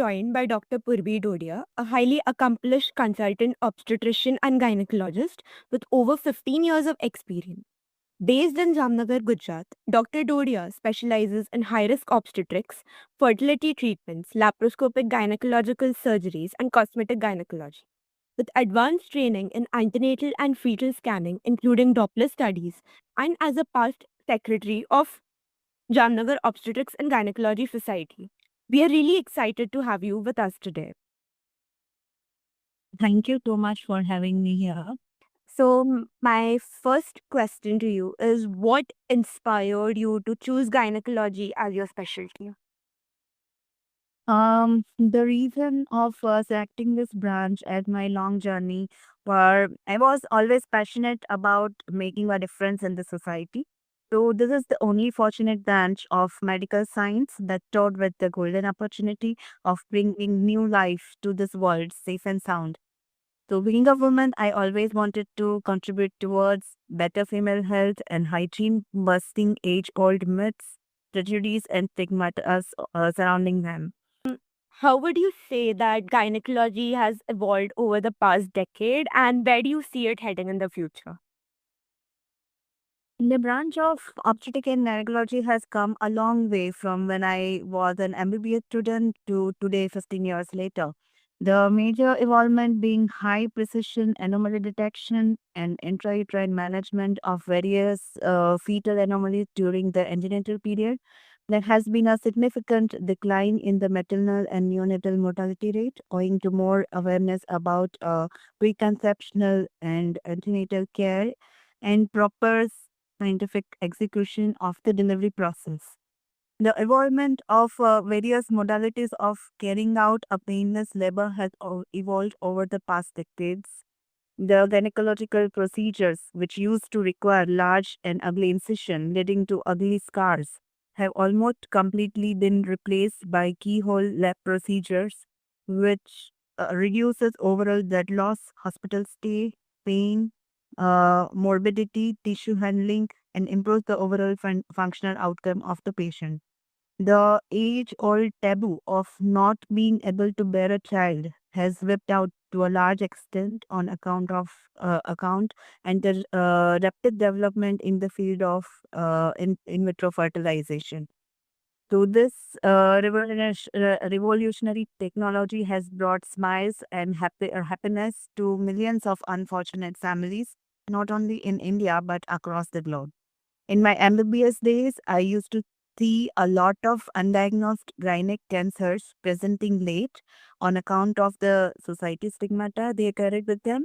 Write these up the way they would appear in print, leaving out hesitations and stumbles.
joined by Dr. Purvi Dodia, a highly accomplished consultant obstetrician and gynecologist with over 15 years of experience. Based in Jamnagar, Gujarat, Dr. Dodia specializes in high risk obstetrics, fertility treatments, laparoscopic gynecological surgeries, and cosmetic gynecology. With advanced training in antenatal and fetal scanning, including Doppler studies, and as a past secretary of Jamnagar Obstetrics and Gynecology Society. We are really excited to have you with us today. Thank you so much for having me here. So, my first question to you is what inspired you to choose gynecology as your specialty? The reason of selecting this branch as my long journey were I was always passionate about making a difference in the society. So this is the only fortunate branch of medical science that taught with the golden opportunity of bringing new life to this world, safe and sound. So being a woman, I always wanted to contribute towards better female health and hygiene, busting age-old myths, prejudice, and stigma surrounding them. How would you say that gynecology has evolved over the past decade and where do you see it heading in the future? The branch of obstetric and gynecology has come a long way from when I was an MBBS student to today, 15 years later. The major evolvement being high precision anomaly detection and intrauterine management of various fetal anomalies during the antenatal period. There has been a significant decline in the maternal and neonatal mortality rate owing to more awareness about preconceptional and antenatal care and proper scientific execution of the delivery process. The evolvement of various modalities of carrying out a painless labor has evolved over the past decades. The gynecological procedures, which used to require large and ugly incision leading to ugly scars, have almost completely been replaced by keyhole lap procedures, which reduces overall blood loss, hospital stay, pain, morbidity, tissue handling, and improves the overall functional outcome of the patient. The age old taboo of not being able to bear a child has whipped out to a large extent on account of account and the rapid development in the field of in vitro fertilization. So this revolutionary technology has brought smiles and happiness to millions of unfortunate families, not only in India but across the globe. In my MBBS days, I used to see a lot of undiagnosed gynec cancers presenting late on account of the society stigmata they carried with them.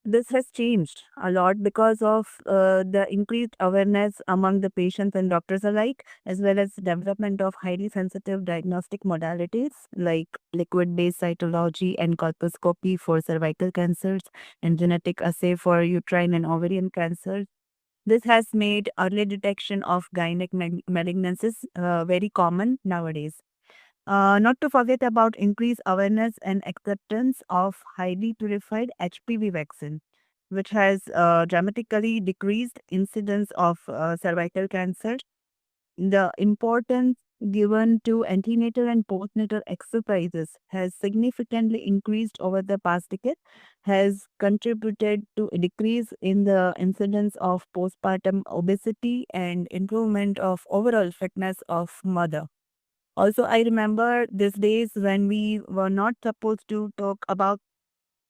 This has changed a lot because of the increased awareness among the patients and doctors alike, as well as development of highly sensitive diagnostic modalities like liquid-based cytology and colposcopy for cervical cancers and genetic assay for uterine and ovarian cancers. This has made early detection of gynec malignancies very common nowadays. Not to forget about increased awareness and acceptance of highly purified HPV vaccine, which has dramatically decreased incidence of cervical cancer. The importance given to antenatal and postnatal exercises has significantly increased over the past decade, has contributed to a decrease in the incidence of postpartum obesity and improvement of overall fitness of mother. Also, I remember these days when we were not supposed to talk about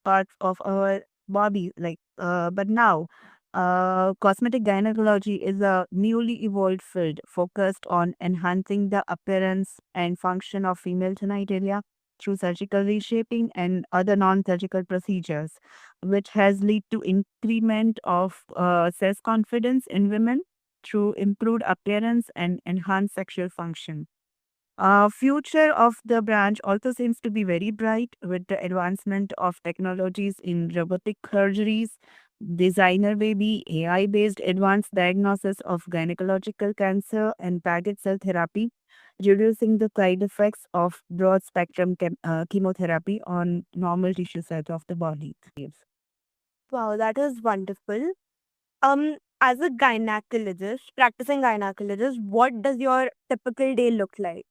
parts of our body, but now cosmetic gynecology is a newly evolved field focused on enhancing the appearance and function of female genitalia through surgical reshaping and other non-surgical procedures, which has led to increment of self-confidence in women through improved appearance and enhanced sexual function. Future of the branch also seems to be very bright with the advancement of technologies in robotic surgeries, designer baby, AI-based advanced diagnosis of gynecological cancer and target cell therapy, reducing the side effects of broad spectrum chemotherapy on normal tissue cells of the body. Wow, that is wonderful. As a gynecologist, practicing gynecologist, what does your typical day look like?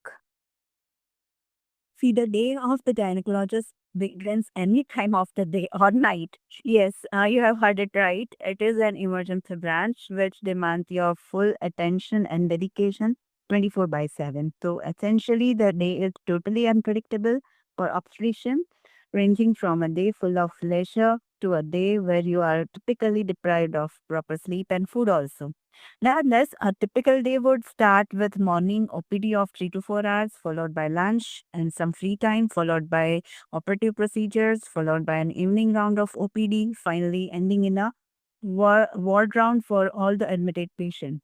See, the day of the gynecologist begins any time of the day or night. Yes, you have heard it right. It is an emergency branch which demands your full attention and dedication 24 by 7. So essentially, the day is totally unpredictable for obstetrician, ranging from a day full of leisure to a day where you are typically deprived of proper sleep and food also. Nonetheless, a typical day would start with morning OPD of 3 to 4 hours, followed by lunch and some free time, followed by operative procedures, followed by an evening round of OPD, finally ending in a ward round for all the admitted patients.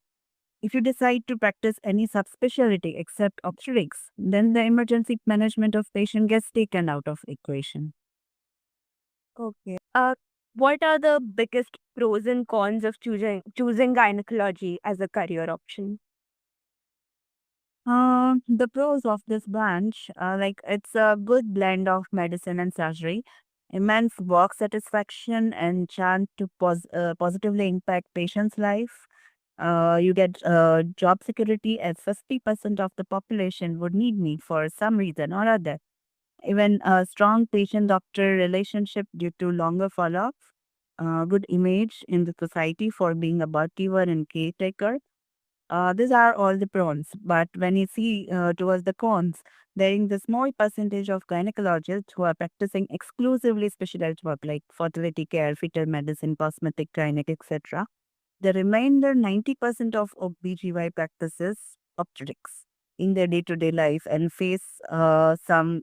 If you decide to practice any subspecialty except obstetrics, then the emergency management of patient gets taken out of equation. Okay. What are the biggest pros and cons of choosing gynecology as a career option? The pros of this branch, like it's a good blend of medicine and surgery, immense work satisfaction, and chance to positively impact patients' life. You get job security as 50% of the population would need me for some reason or other. Even a strong patient-doctor relationship due to longer follow-up, good image in the society for being a birth-giver and caretaker. These are all the pros, but when you see towards the cons, there is the small percentage of gynecologists who are practicing exclusively specialized work like fertility care, fetal medicine, cosmetic gynec, etc. The remainder 90% of OBGY practices obstetrics in their day-to-day life and face some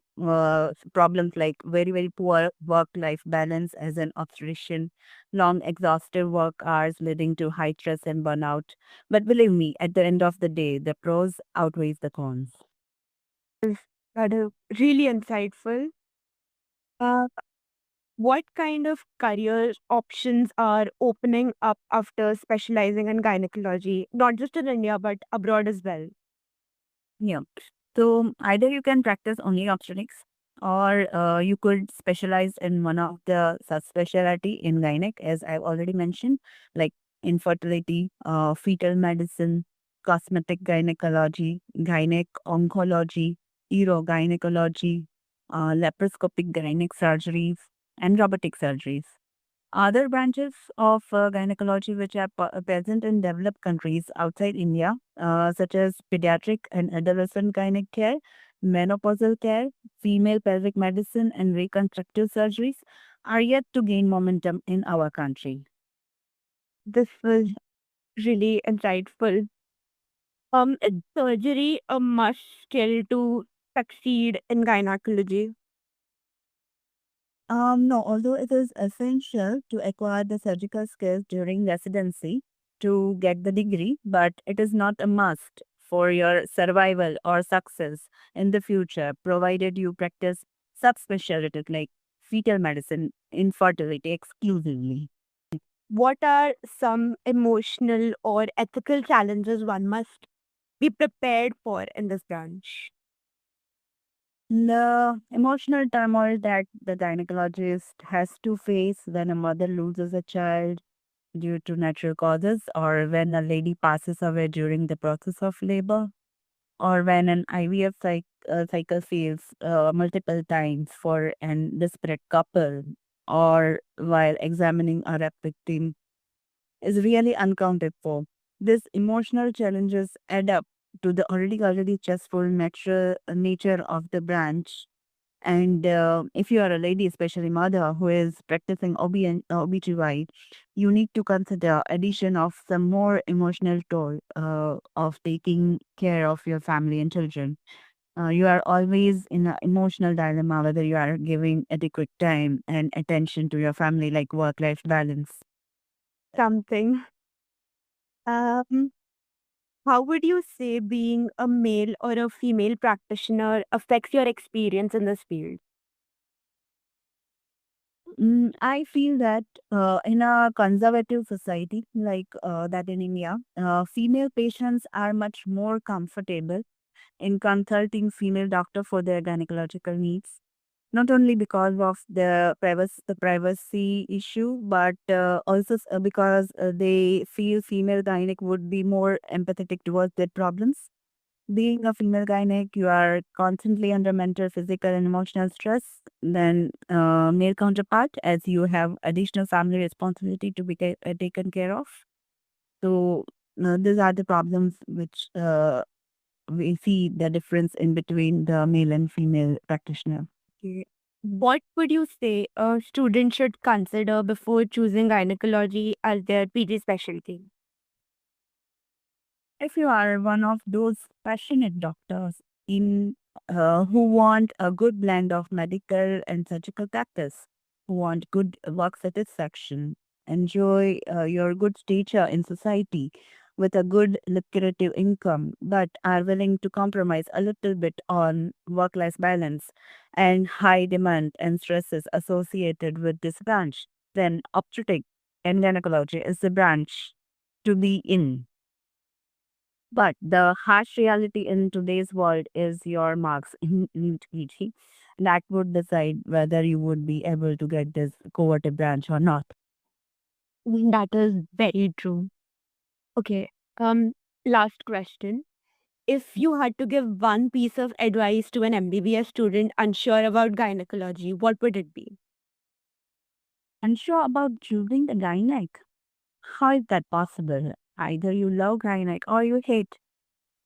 problems like very poor work-life balance as an obstetrician, long exhaustive work hours leading to high stress and burnout. But believe me, at the end of the day, the pros outweighs the cons. That is really insightful. Uh, what kind of career options are opening up after specializing in gynecology, not just in India, but abroad as well? Yeah. So either you can practice only obstetrics or you could specialize in one of the subspecialty in gynec, as I've already mentioned, like infertility, fetal medicine, cosmetic gynecology, gynec oncology, urogynecology, laparoscopic gynec surgeries, and robotic surgeries. Other branches of gynecology which are present in developed countries outside India, such as pediatric and adolescent gynec care, menopausal care, female pelvic medicine, and reconstructive surgeries, are yet to gain momentum in our country. This was really insightful. Is surgery a must skill to succeed in gynecology? No, although it is essential to acquire the surgical skills during residency to get the degree, but it is not a must for your survival or success in the future, provided you practice subspecialties like fetal medicine, infertility exclusively. What are some emotional or ethical challenges one must be prepared for in this branch? The emotional turmoil that the gynecologist has to face when a mother loses a child due to natural causes, or when a lady passes away during the process of labor, or when an IVF cycle fails multiple times for an desperate couple, or while examining a rep victim, is really uncounted for. These emotional challenges add up to the already stressful nature of the branch. And if you are a lady, especially mother, who is practicing OBGY, you need to consider addition of some more emotional toll of taking care of your family and children. You are always in an emotional dilemma whether you are giving adequate time and attention to your family, like work-life balance. Something. Um, how would you say being a male or a female practitioner affects your experience in this field? I feel that in a conservative society like that in India, female patients are much more comfortable in consulting female doctor for their gynecological needs. Not only because of the privacy issue, but also because they feel female gynec would be more empathetic towards their problems. Being a female gynec, you are constantly under mental, physical, and emotional stress than male counterpart, as you have additional family responsibility to be taken care of. So these are the problems which we see the difference in between the male and female practitioner. Okay. What would you say a student should consider before choosing gynecology as their PG specialty? If you are one of those passionate doctors in who want a good blend of medical and surgical practice, who want good work satisfaction, enjoy your good stature in society with a good lucrative income, but are willing to compromise a little bit on work-life balance and high demand and stresses associated with this branch, then obstetric and gynecology is the branch to be in. But the harsh reality in today's world is your marks in TG. That would decide whether you would be able to get this coveted branch or not. That is very true. Okay. Last question. If you had to give one piece of advice to an MBBS student unsure about gynecology, what would it be? Unsure about choosing the gynec. How is that possible? Either you love gynec or you hate.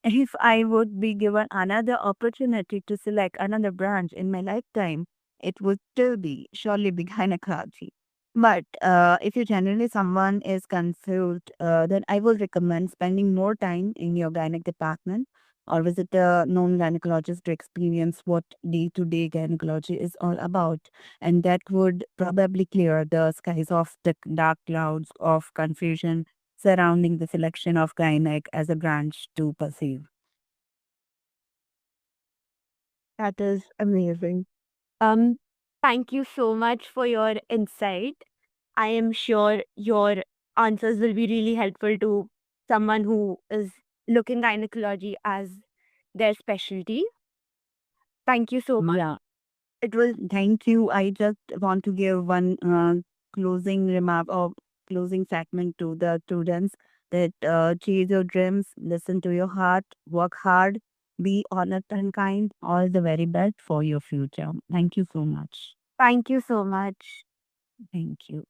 If I would be given another opportunity to select another branch in my lifetime, it would still be surely be gynecology. But if you generally someone is confused, then I would recommend spending more time in your gynec department or visit a known gynecologist to experience what day-to-day gynecology is all about. And that would probably clear the skies of the dark clouds of confusion surrounding the selection of gynec as a branch to pursue. That is amazing. Um, Thank you so much for your insight. I am sure your answers will be really helpful to someone who is looking gynecology as their specialty. Thank you so much. Yeah. It was Thank you. I just want to give one closing remark or closing segment to the students that chase your dreams, listen to your heart, work hard, be honest and kind. All the very best for your future. Thank you so much. thank you so much. Thank you.